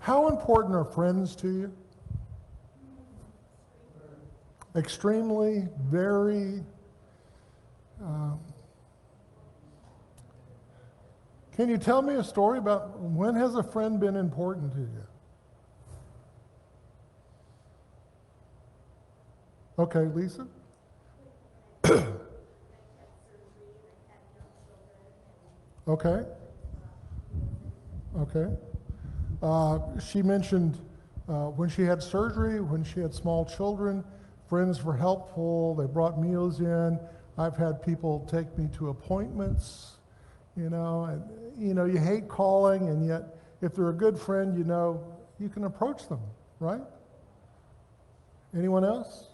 How important are friends to you? Extremely, very. Can you tell me a story about when has a friend been important to you? Okay, Lisa? Okay. Okay. She mentioned when she had surgery, when she had small children, friends were helpful. They brought meals in. I've had people take me to appointments, and you hate calling, and yet if they're a good friend, you can approach them, right? Anyone else?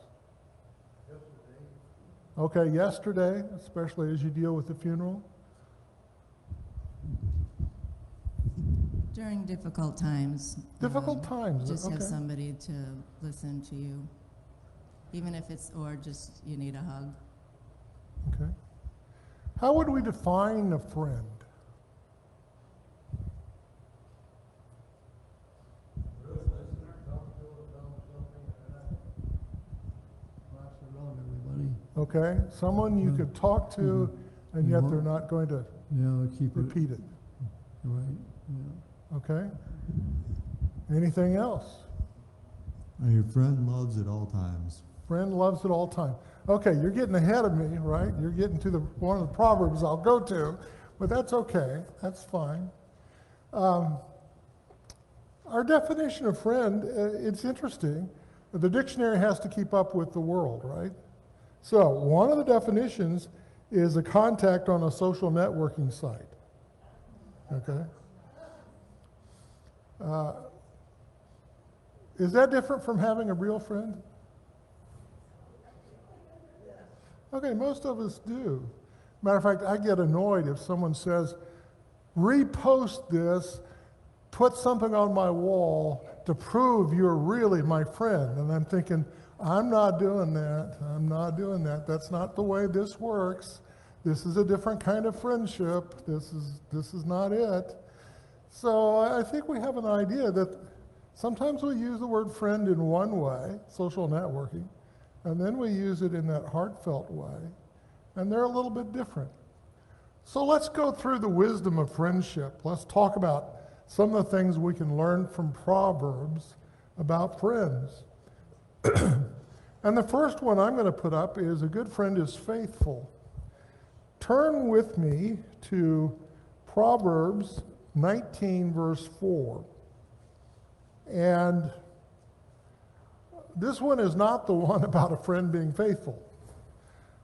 Okay, yesterday, especially as you deal with the funeral. During difficult times. Difficult times, Just okay. have somebody to listen to you, even if it's, or just you need a hug. Okay. How would we define a friend? Okay, someone you could talk to, and yet they're not going to repeat it. Right. Yeah. Okay. Anything else? Your friend loves at all times. Friend loves at all times. Okay, you're getting ahead of me, right? You're getting to one of the Proverbs I'll go to, but that's okay. That's fine. Our definition of friend, it's interesting. The dictionary has to keep up with the world, right? So one of the definitions is a contact on a social networking site. Okay? Is that different from having a real friend? Okay, most of us do. Matter of fact, I get annoyed if someone says, repost this, put something on my wall to prove you're really my friend. And I'm thinking, I'm not doing that. I'm not doing that. That's not the way this works. This is a different kind of friendship. This is not it. So I think we have an idea that sometimes we use the word friend in one way, social networking, and then we use it in that heartfelt way, and they're a little bit different. So let's go through the wisdom of friendship. Let's talk about some of the things we can learn from Proverbs about friends. And the first one I'm going to put up is a good friend is faithful. Turn with me to Proverbs 19, verse 4. And this one is not the one about a friend being faithful.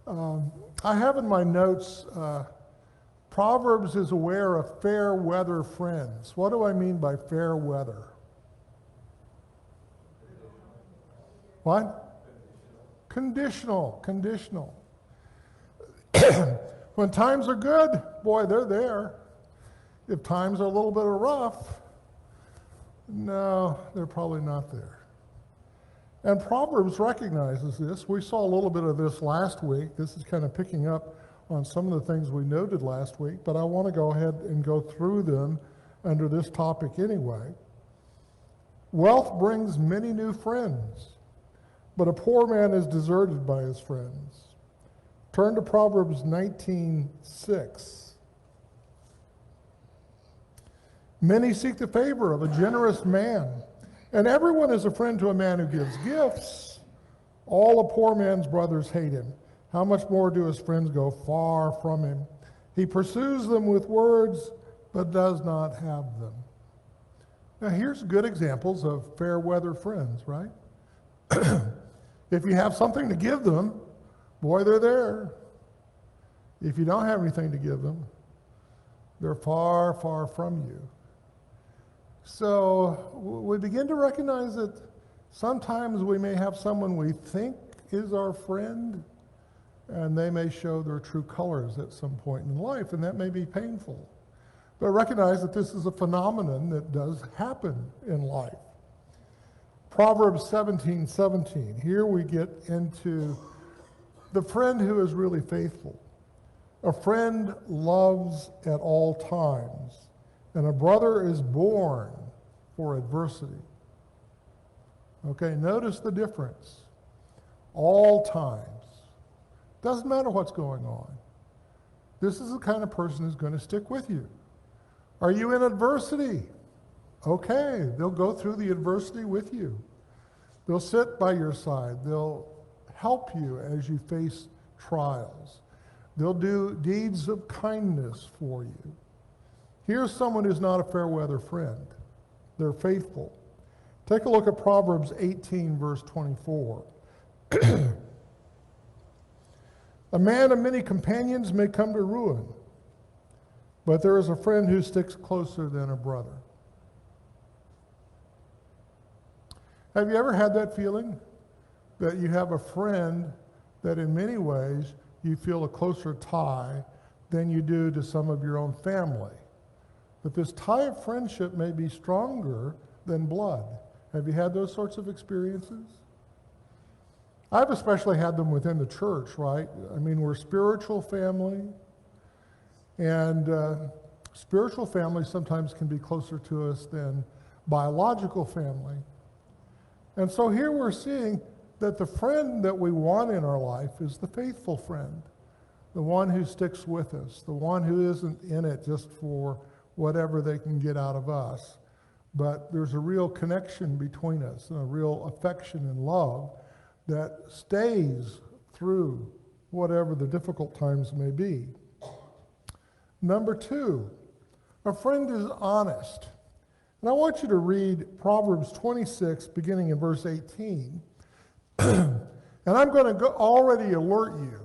I have in my notes, Proverbs is aware of fair weather friends. What do I mean by fair weather? What? Conditional. When times are good, boy, they're there. If times are a little bit rough, no, they're probably not there. And Proverbs recognizes this. We saw a little bit of this last week. This is kind of picking up on some of the things we noted last week, but I want to go ahead and go through them under this topic anyway. Wealth brings many new friends, but a poor man is deserted by his friends. Turn to Proverbs 19:6. Many seek the favor of a generous man, and everyone is a friend to a man who gives gifts. All a poor man's brothers hate him. How much more do his friends go far from him? He pursues them with words, but does not have them. Now here's good examples of fair weather friends, right? If you have something to give them, boy, they're there. If you don't have anything to give them, they're far, far from you. So we begin to recognize that sometimes we may have someone we think is our friend, and they may show their true colors at some point in life, and that may be painful. But recognize that this is a phenomenon that does happen in life. Proverbs 17:17. Here we get into the friend who is really faithful. A friend loves at all times, and a brother is born for adversity. Okay, notice the difference. All times. Doesn't matter what's going on. This is the kind of person who's going to stick with you. Are you in adversity? Okay, they'll go through the adversity with you. They'll sit by your side. They'll help you as you face trials. They'll do deeds of kindness for you. Here's someone who's not a fair weather friend. They're faithful. Take a look at Proverbs 18, verse 24. A man of many companions may come to ruin, but there is a friend who sticks closer than a brother. Have you ever had that feeling that you have a friend that in many ways you feel a closer tie than you do to some of your own family? But this tie of friendship may be stronger than blood. Have you had those sorts of experiences? I've especially had them within the church, right? I mean, we're a spiritual family, and spiritual families sometimes can be closer to us than biological family. And so here we're seeing that the friend that we want in our life is the faithful friend, the one who sticks with us, the one who isn't in it just for whatever they can get out of us. But there's a real connection between us, and a real affection and love that stays through whatever the difficult times may be. Number two, a friend is honest. And I want you to read Proverbs 26, beginning in verse 18. And I'm going to already alert you.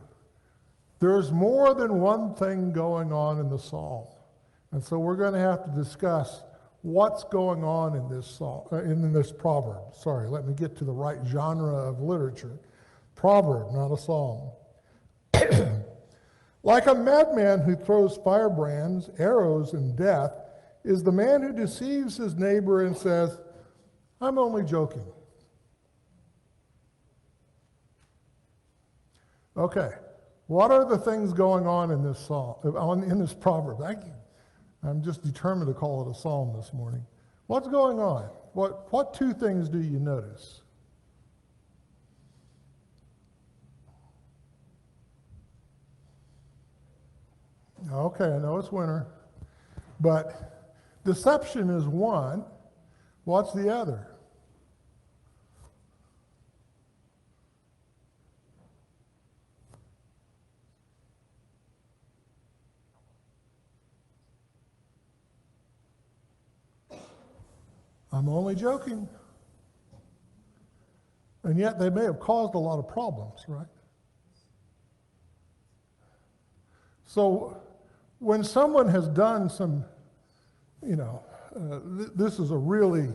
There's more than one thing going on in the psalm. And so we're going to have to discuss what's going on in this psalm, in this proverb. Sorry, let me get to the right genre of literature. Proverb, not a psalm. Like a madman who throws firebrands, arrows, and death, is the man who deceives his neighbor and says, I'm only joking. Okay, what are the things going on in this psalm, in this proverb? I'm just determined to call it a psalm this morning. What's going on? What two things do you notice? Okay, I know it's winter, but deception is one. What's the other? I'm only joking. And yet they may have caused a lot of problems, right? So when someone has done some, this is a really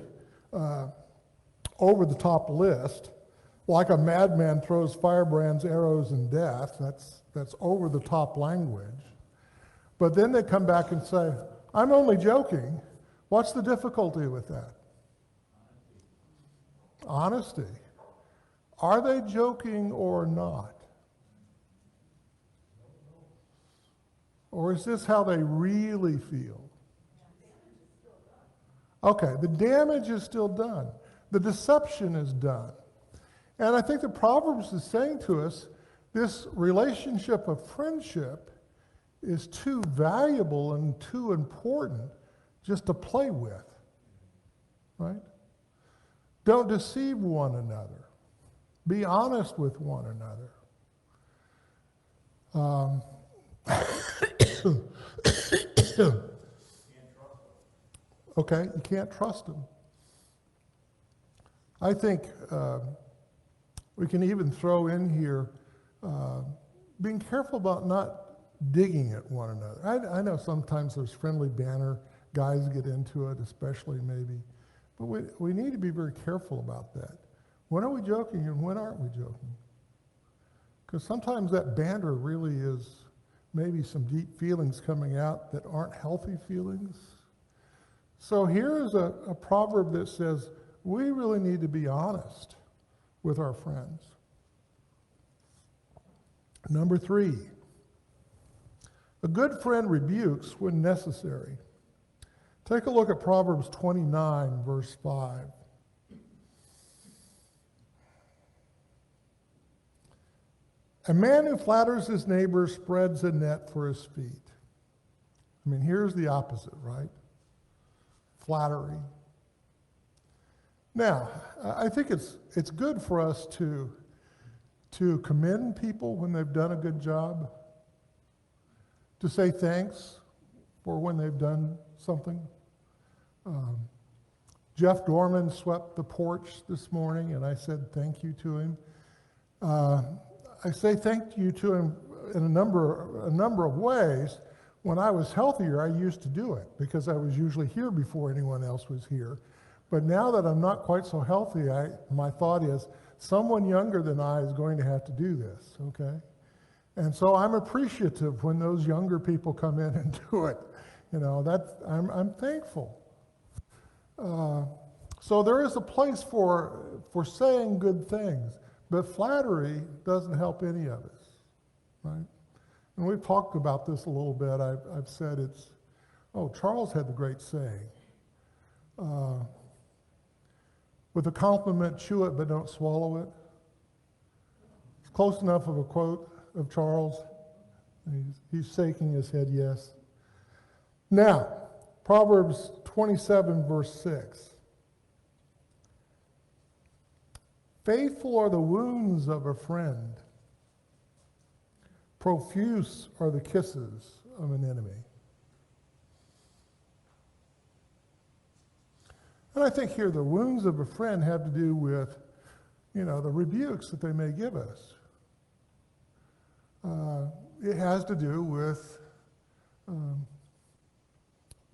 over-the-top list, like a madman throws firebrands, arrows, and death, that's over-the-top language. But then they come back and say, I'm only joking. What's the difficulty with that? Honesty. Are they joking or not? Or is this how they really feel? Okay, the damage is still done. The deception is done. And I think the Proverbs is saying to us, this relationship of friendship is too valuable and too important just to play with, right? Don't deceive one another. Be honest with one another. Okay, you can't trust them. I think we can even throw in here being careful about not digging at one another. I know sometimes there's friendly banter, guys get into it, especially maybe. But we need to be very careful about that. When are we joking and when aren't we joking? Because sometimes that banter really is maybe some deep feelings coming out that aren't healthy feelings. So here is a proverb that says we really need to be honest with our friends. Number 3, a good friend rebukes when necessary. Take a look at Proverbs 29, verse 5. A man who flatters his neighbor spreads a net for his feet. I mean, here's the opposite, right? Flattery. Now, I think it's good for us to commend people when they've done a good job, to say thanks for when they've done something. Jeff Dorman swept the porch this morning, and I said thank you to him. I say thank you to him in a number of ways. When I was healthier, I used to do it because I was usually here before anyone else was here. But now that I'm not quite so healthy, my thought is someone younger than I is going to have to do this, okay? And so I'm appreciative when those younger people come in and do it. You know, I'm thankful. So there is a place for saying good things, but flattery doesn't help any of us, right? And we've talked about this a little bit. I've said Charles had the great saying, with a compliment, chew it but don't swallow it. It's close enough of a quote of Charles. He's shaking his head yes. Now, Proverbs 27, verse 6. Faithful are the wounds of a friend. Profuse are the kisses of an enemy. And I think here the wounds of a friend have to do with, the rebukes that they may give us. It has to do with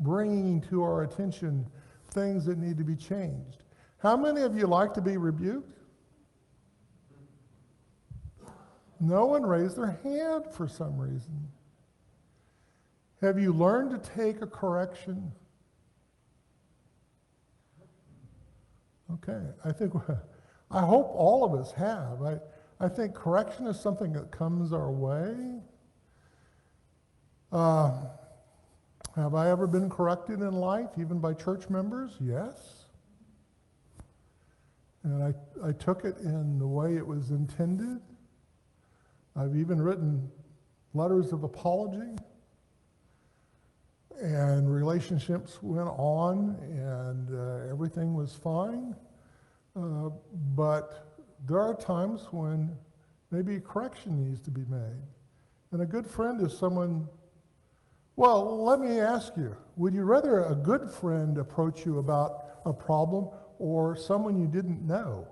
bringing to our attention things that need to be changed. How many of you like to be rebuked? No one raised their hand for some reason. Have you learned to take a correction? Okay, I hope all of us have. I think correction is something that comes our way. Have I ever been corrected in life, even by church members? Yes. And I took it in the way it was intended. I've even written letters of apology, and relationships went on, and everything was fine. But there are times when maybe a correction needs to be made. And a good friend is someone, well, let me ask you, would you rather a good friend approach you about a problem or someone you didn't know?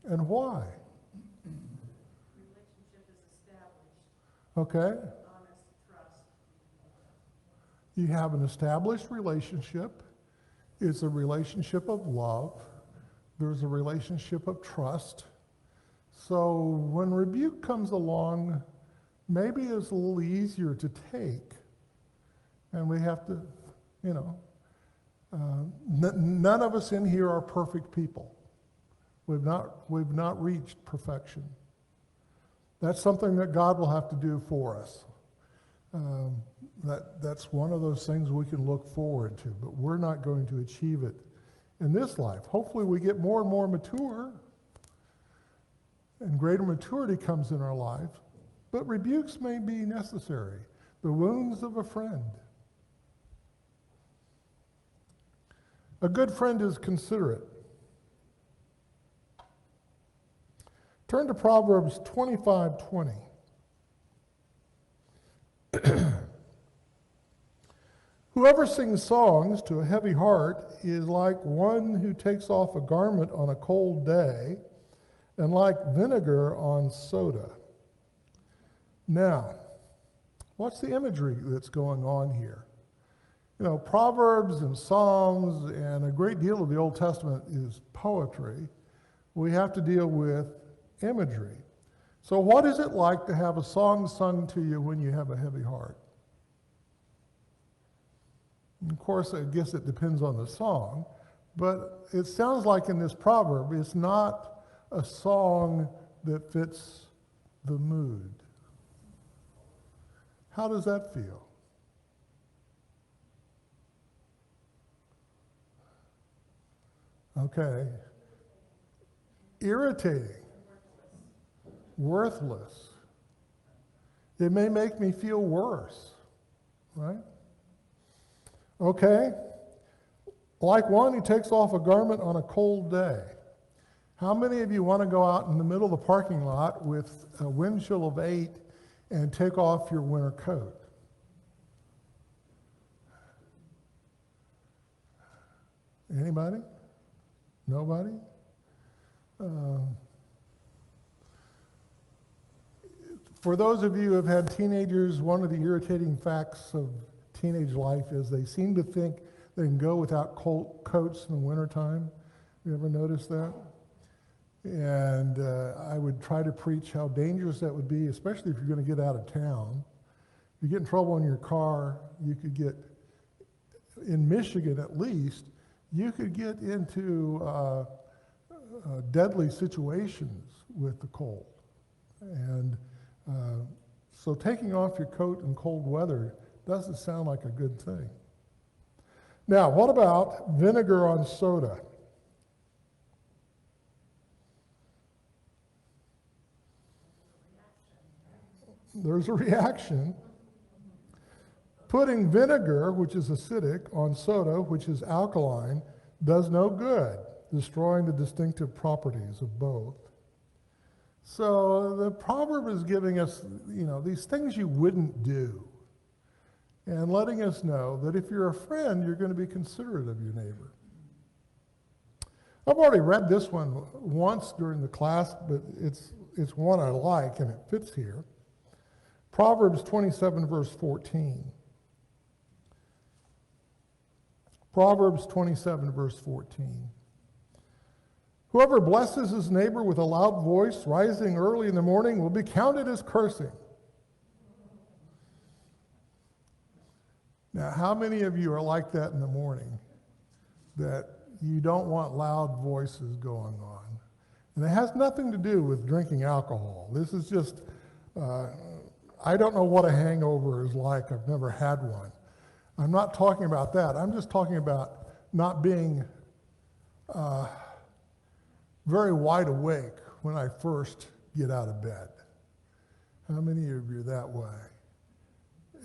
And why? Relationship is established. Okay. Honest trust. You have an established relationship. It's a relationship of love. There's a relationship of trust. So when rebuke comes along, maybe it's a little easier to take. And we have to, none of us in here are perfect people. We've not reached perfection. That's something that God will have to do for us. That's one of those things we can look forward to, but we're not going to achieve it in this life. Hopefully we get more and more mature, and greater maturity comes in our life, but rebukes may be necessary. The wounds of a friend. A good friend is considerate. Turn to Proverbs 25:20. Whoever sings songs to a heavy heart is like one who takes off a garment on a cold day, and like vinegar on soda. Now, what's the imagery that's going on here? Proverbs and Psalms and a great deal of the Old Testament is poetry. We have to deal with imagery. So what is it like to have a song sung to you when you have a heavy heart? And of course, I guess it depends on the song, but it sounds like in this proverb, it's not a song that fits the mood. How does that feel? Okay. Irritating. Worthless. It may make me feel worse, right? Okay. Like one who takes off a garment on a cold day. How many of you want to go out in the middle of the parking lot with a wind chill of 8 and take off your winter coat? Anybody? Nobody? For those of you who have had teenagers, one of the irritating facts of teenage life is they seem to think they can go without coats in the wintertime. You ever notice that? And I would try to preach how dangerous that would be, especially if you're going to get out of town. If you get in trouble in your car, you could get, in Michigan at least, you could get into deadly situations with the cold. And so taking off your coat in cold weather doesn't sound like a good thing. Now, what about vinegar on soda? There's a reaction. Putting vinegar, which is acidic, on soda, which is alkaline, does no good, destroying the distinctive properties of both. So the proverb is giving us, these things you wouldn't do, and letting us know that if you're a friend, you're going to be considerate of your neighbor. I've already read this one once during the class, but it's one I like, and it fits here. Proverbs 27, verse 14. Proverbs 27, verse 14. Whoever blesses his neighbor with a loud voice, rising early in the morning, will be counted as cursing. Now, how many of you are like that in the morning, that you don't want loud voices going on? And it has nothing to do with drinking alcohol. This is just, I don't know what a hangover is like. I've never had one. I'm not talking about that. I'm just talking about not being very wide awake when I first get out of bed. How many of you are that way?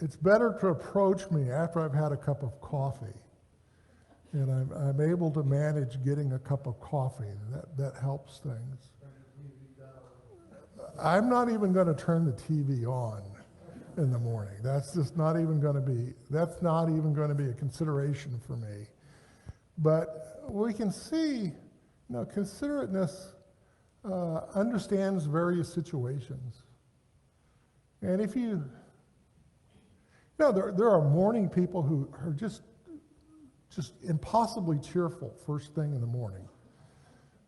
It's better to approach me after I've had a cup of coffee, and I'm able to manage getting a cup of coffee. That helps things. I'm not even going to turn the TV on in the morning. That's just not even going to be, that's not even going to be a consideration for me. But we can see, considerateness understands various situations. And if there are morning people who are just impossibly cheerful first thing in the morning.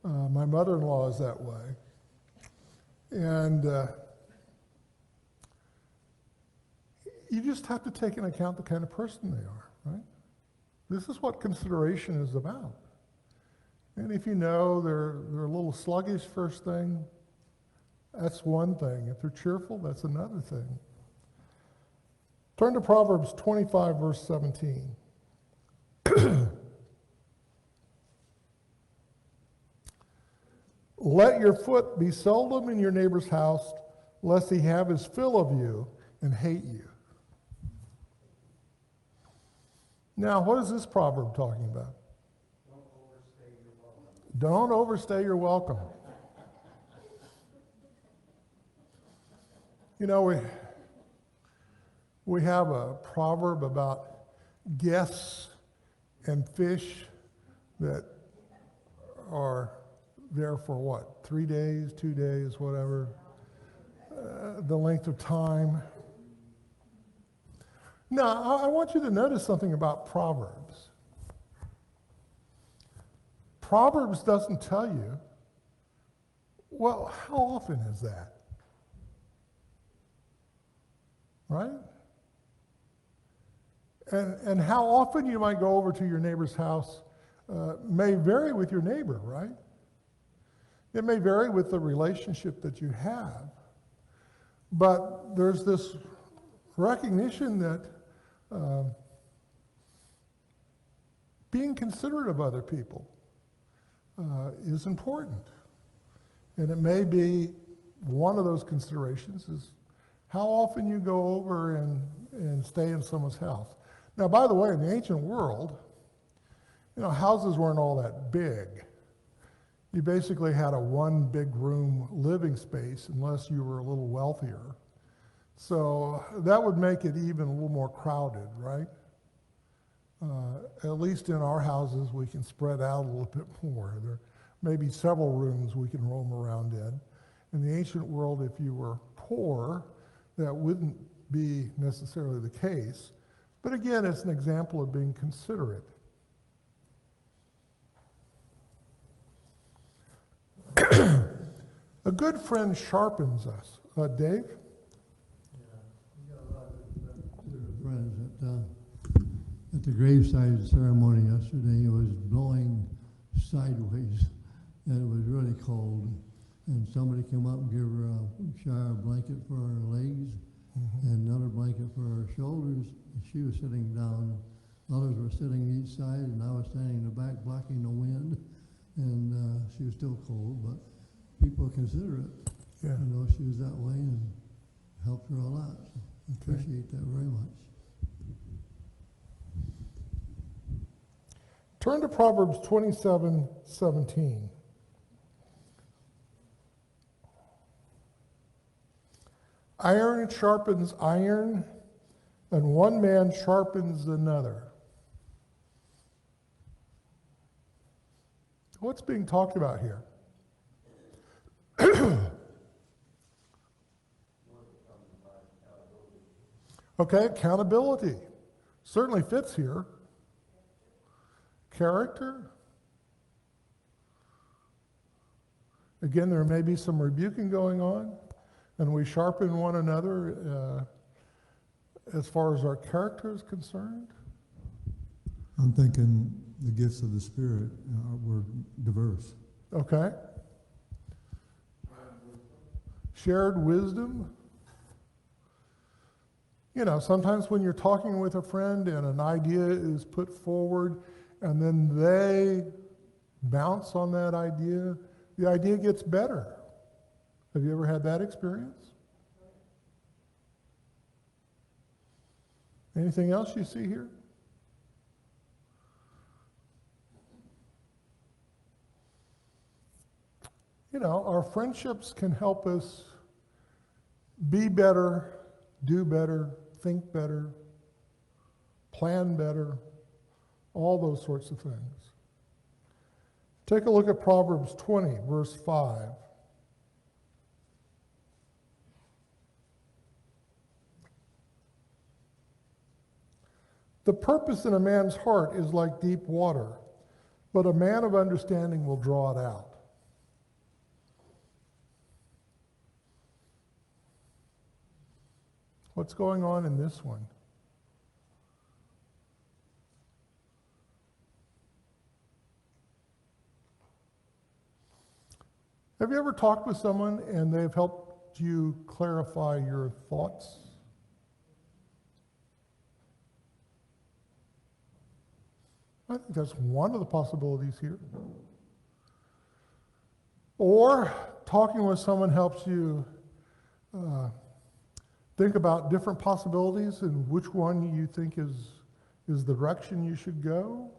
My mother-in-law is that way. And you just have to take into account the kind of person they are, right? This is what consideration is about. And if you know they're a little sluggish first thing, that's one thing. If they're cheerful, that's another thing. Turn to Proverbs 25, verse 17. Let your foot be seldom in your neighbor's house, lest he have his fill of you and hate you. Now, what is this proverb talking about? Don't overstay your welcome. We have a proverb about guests and fish that are there for what, 3 days, 2 days, whatever, the length of time. Now, I want you to notice something about Proverbs. Proverbs doesn't tell you, well, how often is that? Right? And how often you might go over to your neighbor's house may vary with your neighbor, right? It may vary with the relationship that you have. But there's this recognition that being considerate of other people, is important. And it may be one of those considerations is how often you go over and stay in someone's house. Now, by the way, in the ancient world, houses weren't all that big. You basically had a one big room living space unless you were a little wealthier. So that would make it even a little more crowded, right? At least in our houses, we can spread out a little bit more. There may be several rooms we can roam around in. In the ancient world, if you were poor, that wouldn't be necessarily the case. But again, it's an example of being considerate. A good friend sharpens us. Dave? Friends at the graveside ceremony yesterday, it was blowing sideways, and it was really cold. And somebody came up and gave her a shower blanket for her legs, and another blanket for her shoulders. And she was sitting down. Others were sitting each side, and I was standing in the back blocking the wind. And she was still cold, but people consider it. Yeah. She was that way and helped her a lot. So I appreciate that very much. Turn to Proverbs 27:17. Iron sharpens iron, and one man sharpens another. What's being talked about here? Okay, accountability certainly fits here. Character. Again, there may be some rebuking going on, and we sharpen one another as far as our character is concerned. I'm thinking the gifts of the Spirit were diverse. Okay. Shared wisdom. Sometimes when you're talking with a friend and an idea is put forward and then they bounce on that idea, the idea gets better. Have you ever had that experience? Anything else you see here? Our friendships can help us be better, do better, think better, plan better, all those sorts of things. Take a look at Proverbs 20, verse 5. The purpose in a man's heart is like deep water, but a man of understanding will draw it out. What's going on in this one? Have you ever talked with someone and they've helped you clarify your thoughts? I think that's one of the possibilities here. Or talking with someone helps you think about different possibilities and which one you think is the direction you should go.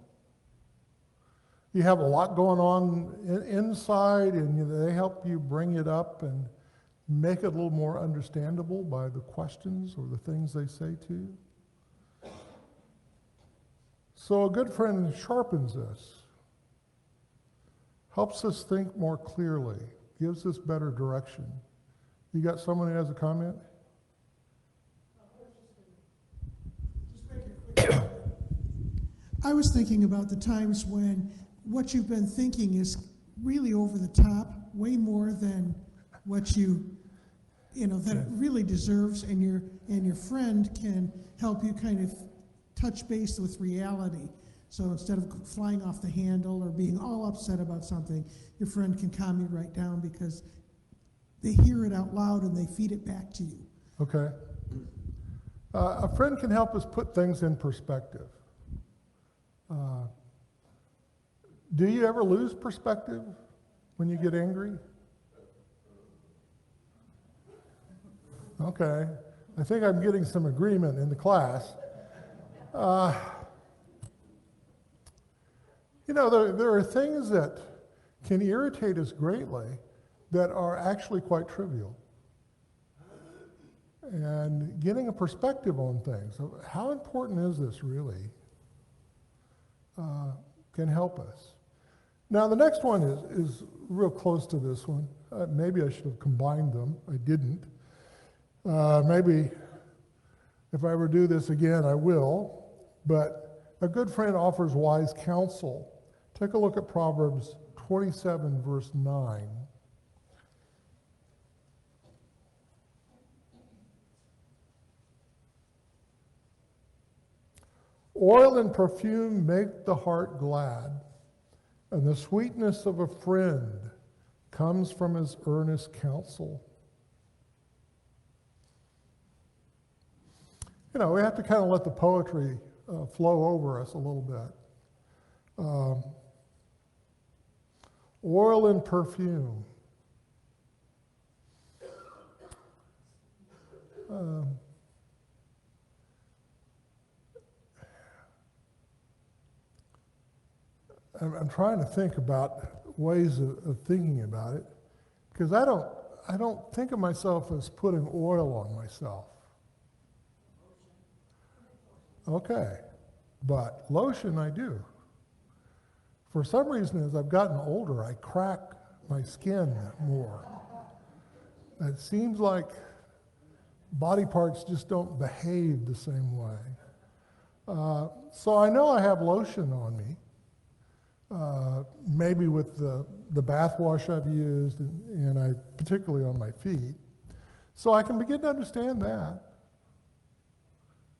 You have a lot going on inside, and they help you bring it up and make it a little more understandable by the questions or the things they say to you. So a good friend sharpens us, helps us think more clearly, gives us better direction. You got someone who has a comment? I was thinking about the times when what you've been thinking is really over the top, way more than what that it really deserves, and your friend can help you kind of touch base with reality. So instead of flying off the handle or being all upset about something, your friend can calm you right down because they hear it out loud and they feed it back to you. Okay. A friend can help us put things in perspective. Do you ever lose perspective when you get angry? Okay. I think I'm getting some agreement in the class. There are things that can irritate us greatly that are actually quite trivial. And getting a perspective on things, how important is this really, can help us. Now, the next one is real close to this one. Maybe I should have combined them. I didn't. Maybe if I ever do this again, I will. But a good friend offers wise counsel. Take a look at Proverbs 27, verse 9. Oil and perfume make the heart glad, and the sweetness of a friend comes from his earnest counsel. We have to kind of let the poetry flow over us a little bit. Oil and perfume. I'm trying to think about ways of thinking about it, because I don't think of myself as putting oil on myself. Okay, but lotion I do. For some reason, as I've gotten older, I crack my skin more. It seems like body parts just don't behave the same way. So I know I have lotion on me, maybe with the bath wash I've used, and I particularly on my feet. So I can begin to understand that.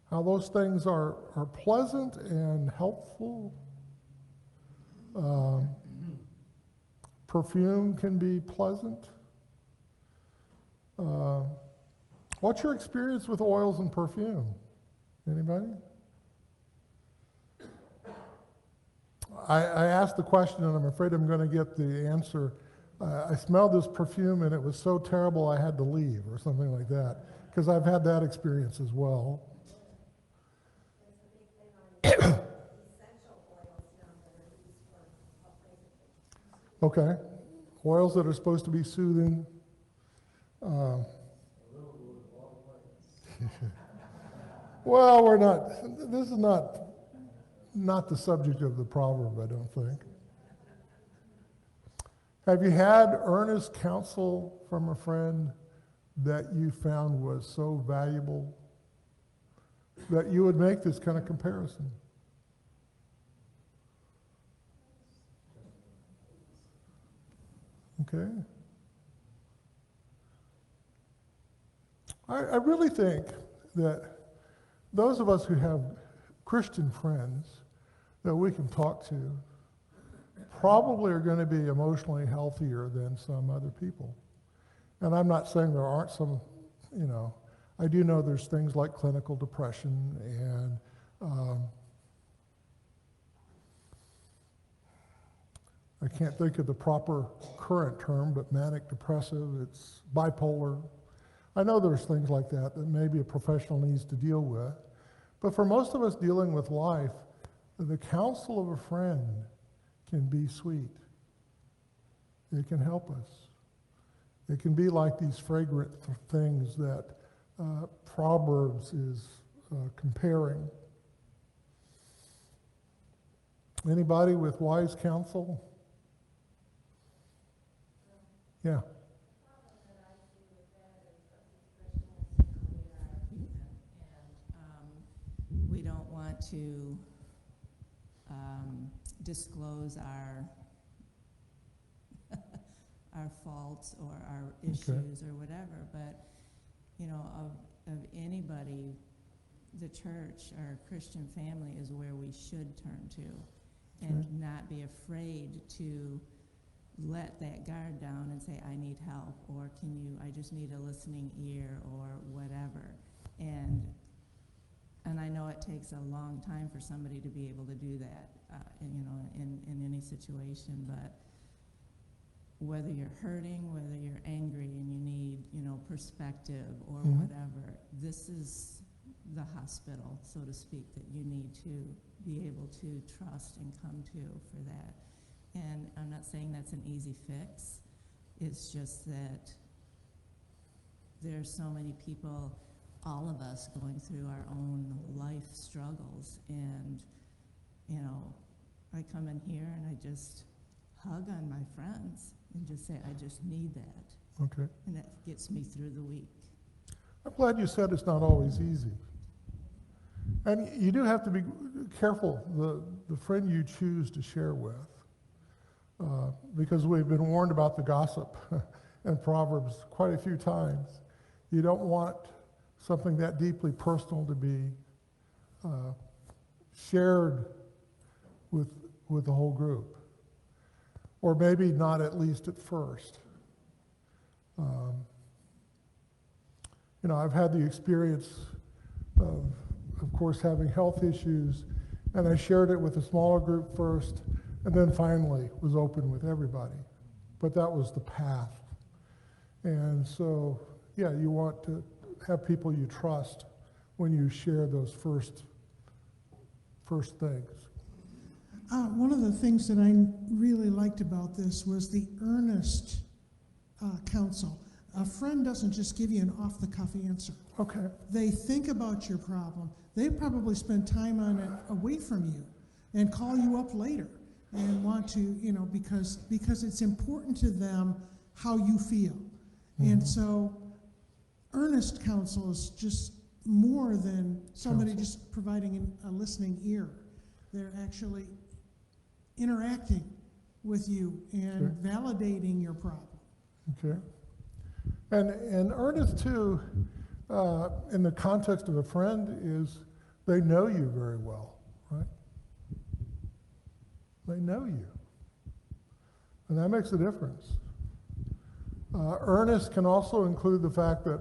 How those things are pleasant and helpful. Perfume can be pleasant. What's your experience with oils and perfume? Anybody? I asked the question, and I'm afraid I'm going to get the answer. I smelled this perfume, and it was so terrible I had to leave, or something like that, because I've had that experience as well. Okay. Oils that are supposed to be soothing. Well, we're not, this is not the subject of the proverb, I don't think. Have you had earnest counsel from a friend that you found was so valuable that you would make this kind of comparison? Okay. I really think that those of us who have Christian friends that we can talk to probably are going to be emotionally healthier than some other people. And I'm not saying there aren't some, I do know there's things like clinical depression and I can't think of the proper current term, but manic depressive, it's bipolar. I know there's things like that maybe a professional needs to deal with. But for most of us dealing with life, the counsel of a friend can be sweet. It can help us. It can be like these fragrant things that Proverbs is comparing. Anybody with wise counsel? Yeah. We don't want to disclose our our faults or our issues or whatever, but of anybody, the church, our Christian family is where we should turn to, and not be afraid to let that guard down and say, I need help, or I just need a listening ear, or whatever. And and I know it takes a long time for somebody to be able to do that, in any situation, but whether you're hurting, whether you're angry and you need, perspective or Mhm. whatever, this is the hospital, so to speak, that you need to be able to trust and come to for that. And I'm not saying that's an easy fix. It's just that there's so many people, all of us, going through our own life struggles. And, I come in here and I just hug on my friends and just say, I just need that. Okay. And that gets me through the week. I'm glad you said it's not always easy. And you do have to be careful, the friend you choose to share with, because we've been warned about the gossip in Proverbs quite a few times. You don't want something that deeply personal to be shared with the whole group, or maybe not, at least at first. I've had the experience of course, having health issues, and I shared it with a smaller group first, and then finally was open with everybody. But that was the path. And so, yeah, you want to have people you trust when you share those first things. One of the things that I really liked about this was the earnest counsel. A friend doesn't just give you an off-the-cuff answer. Okay. They think about your problem. They probably spend time on it away from you and call you up later and want to, because it's important to them how you feel. Mm-hmm. And so earnest counsel is just more than somebody Counsel. just providing a listening ear. They're actually interacting with you and validating your problem. Okay. And earnest, too, in the context of a friend, is they know you very well, right? They know you. And that makes a difference. Earnest can also include the fact that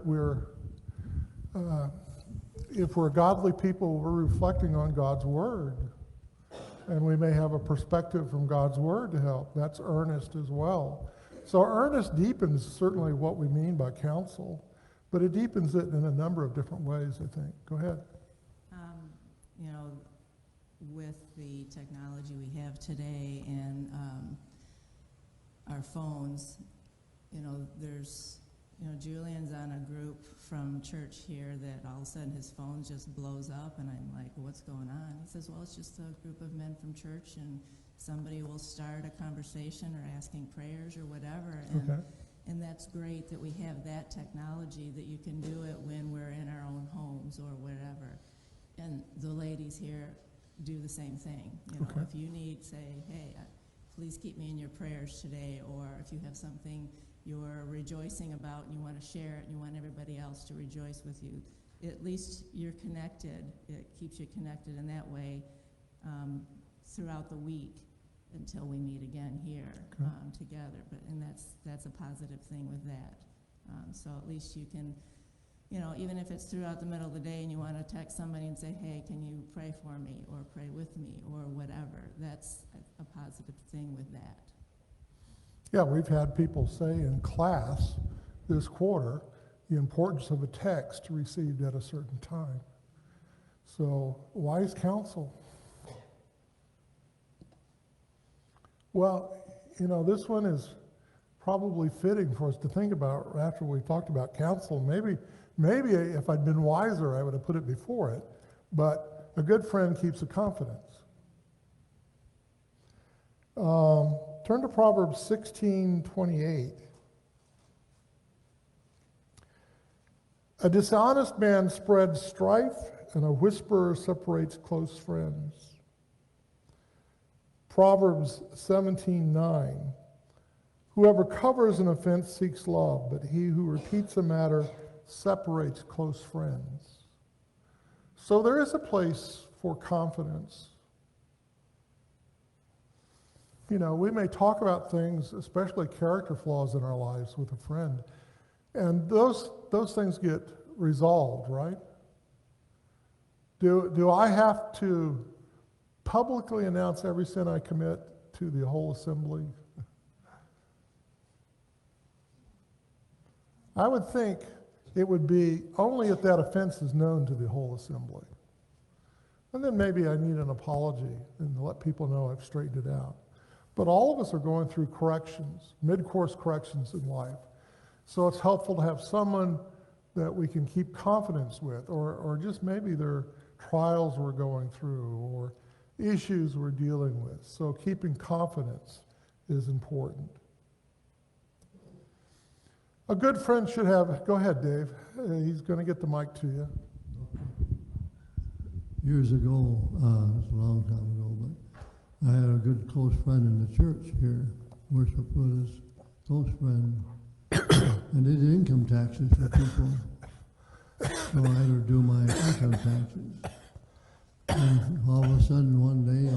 if we're godly people, we're reflecting on God's Word. And we may have a perspective from God's Word to help. That's earnest as well. So earnest deepens certainly what we mean by counsel, but it deepens it in a number of different ways, I think. Go ahead. With the technology we have today and our phones, there's, Julian's on a group from church here that all of a sudden his phone just blows up, and I'm like, what's going on? He says, well, it's just a group of men from church, and somebody will start a conversation or asking prayers or whatever. And that's great that we have that technology, that you can do it when we're in our own homes or whatever. And the ladies here do the same thing. If you need, say, hey, please keep me in your prayers today, or if you have something you're rejoicing about and you want to share it and you want everybody else to rejoice with you, at least you're connected. It keeps you connected in that way throughout the week until we meet again here together. And that's a positive thing with that. So at least you can, even if it's throughout the middle of the day and you want to text somebody and say, hey, can you pray for me or pray with me or whatever, that's a positive thing with that. Yeah, we've had people say in class this quarter the importance of a text received at a certain time. So, wise counsel. Well, this one is probably fitting for us to think about after we've talked about counsel. Maybe if I'd been wiser, I would have put it before it. But a good friend keeps a confidence. Turn to Proverbs 16:28. A dishonest man spreads strife, and a whisperer separates close friends. Proverbs 17:9. Whoever covers an offense seeks love, but he who repeats a matter separates close friends. So there is a place for confidence. We may talk about things, especially character flaws in our lives with a friend, and those things get resolved, right? Do I have to publicly announce every sin I commit to the whole assembly? I would think it would be only if that offense is known to the whole assembly. And then maybe I need an apology and let people know I've straightened it out. But all of us are going through corrections, mid-course corrections in life. So it's helpful to have someone that we can keep confidence with, or just maybe their trials we're going through, or issues we're dealing with. So keeping confidence is important. A good friend should have, go ahead, Dave. He's going to get the mic to you. Years ago, it's a long time ago, but I had a good close friend in the church here, worship with us, close friend, and they did income taxes for people. So I had to do my income taxes. And all of a sudden one day,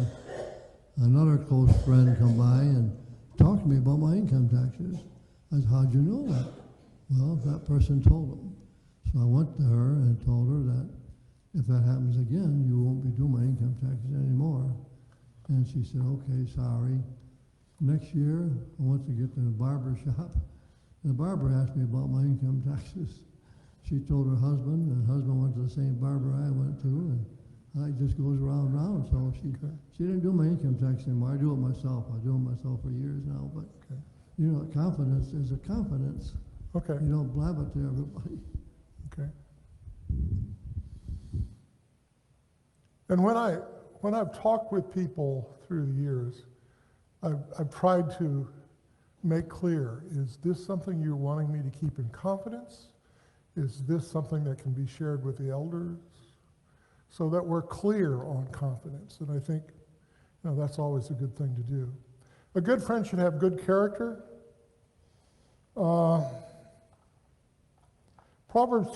another close friend come by and talked to me about my income taxes. I said, how'd you know that? Well, that person told them. So I went to her and told her that if that happens again, you won't be doing my income taxes anymore. And she said, okay, sorry. Next year, I went to get to the barber shop, and the barber asked me about my income taxes. She told her husband, and her husband went to the same barber I went to, and it just goes round and round. So she didn't do my income tax anymore. I do it myself. I do it myself for years now. But you know, confidence is a confidence. Okay. You don't blab it to everybody. Okay. And when I've talked with people through the years, I've tried to make clear, is this something you're wanting me to keep in confidence? Is this something that can be shared with the elders? So that we're clear on confidence. And I think, you know, that's always a good thing to do. A good friend should have good character. Proverbs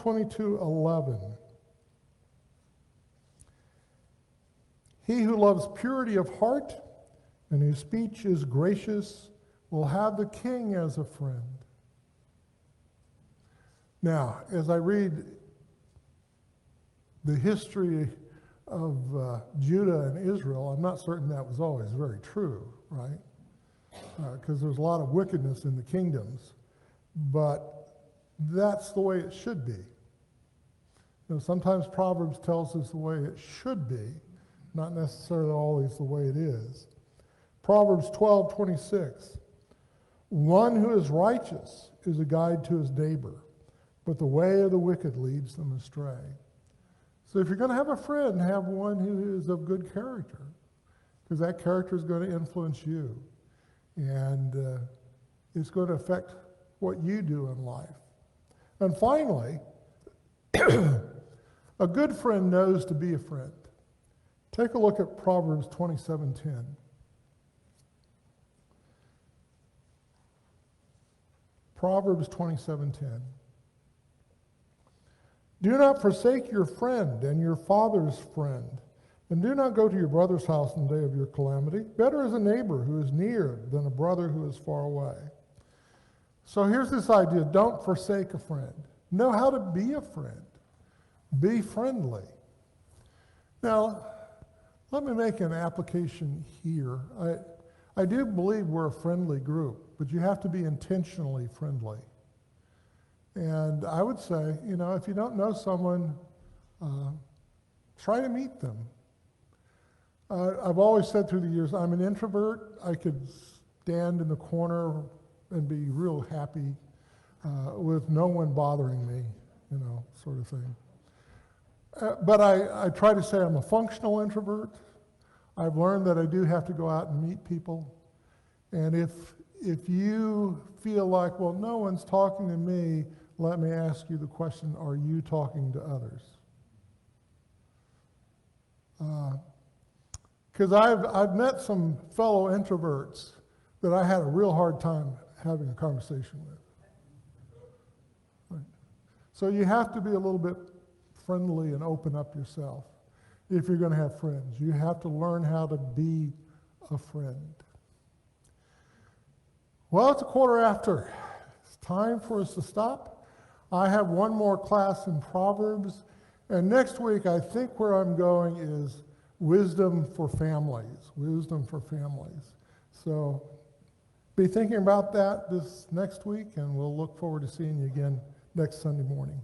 22:11. He who loves purity of heart and whose speech is gracious will have the king as a friend. Now, as I read the history of Judah and Israel, I'm not certain that was always very true, right? Because there's a lot of wickedness in the kingdoms. But that's the way it should be. You know, sometimes Proverbs tells us the way it should be, not necessarily always the way it is. Proverbs 12:26. One who is righteous is a guide to his neighbor, but the way of the wicked leads them astray. So if you're going to have a friend, have one who is of good character, because that character is going to influence you. And it's going to affect what you do in life. And finally, a good friend knows to be a friend. Take a look at Proverbs 27:10. Proverbs 27:10. Do not forsake your friend and your father's friend, and do not go to your brother's house in the day of your calamity. Better is a neighbor who is near than a brother who is far away. So here's this idea: don't forsake a friend. Know how to be a friend. Be friendly. Now, let me make an application here. I do believe we're a friendly group, but you have to be intentionally friendly. And I would say, you know, if you don't know someone, try to meet them. I've always said through the years, I'm an introvert. I could stand in the corner and be real happy with no one bothering me, you know, sort of thing. But I try to say I'm a functional introvert. I've learned that I do have to go out and meet people. And if you feel like, well, no one's talking to me, let me ask you the question, are you talking to others? Because I've met some fellow introverts that I had a real hard time having a conversation with. Right. So you have to be a little bit friendly and open up yourself if you're going to have friends. You have to learn how to be a friend. Well, it's 1:15. It's time for us to stop. I have one more class in Proverbs, And next week, I think where I'm going is wisdom for families, wisdom for families. So be thinking about that this next week, and we'll look forward to seeing you again next Sunday morning.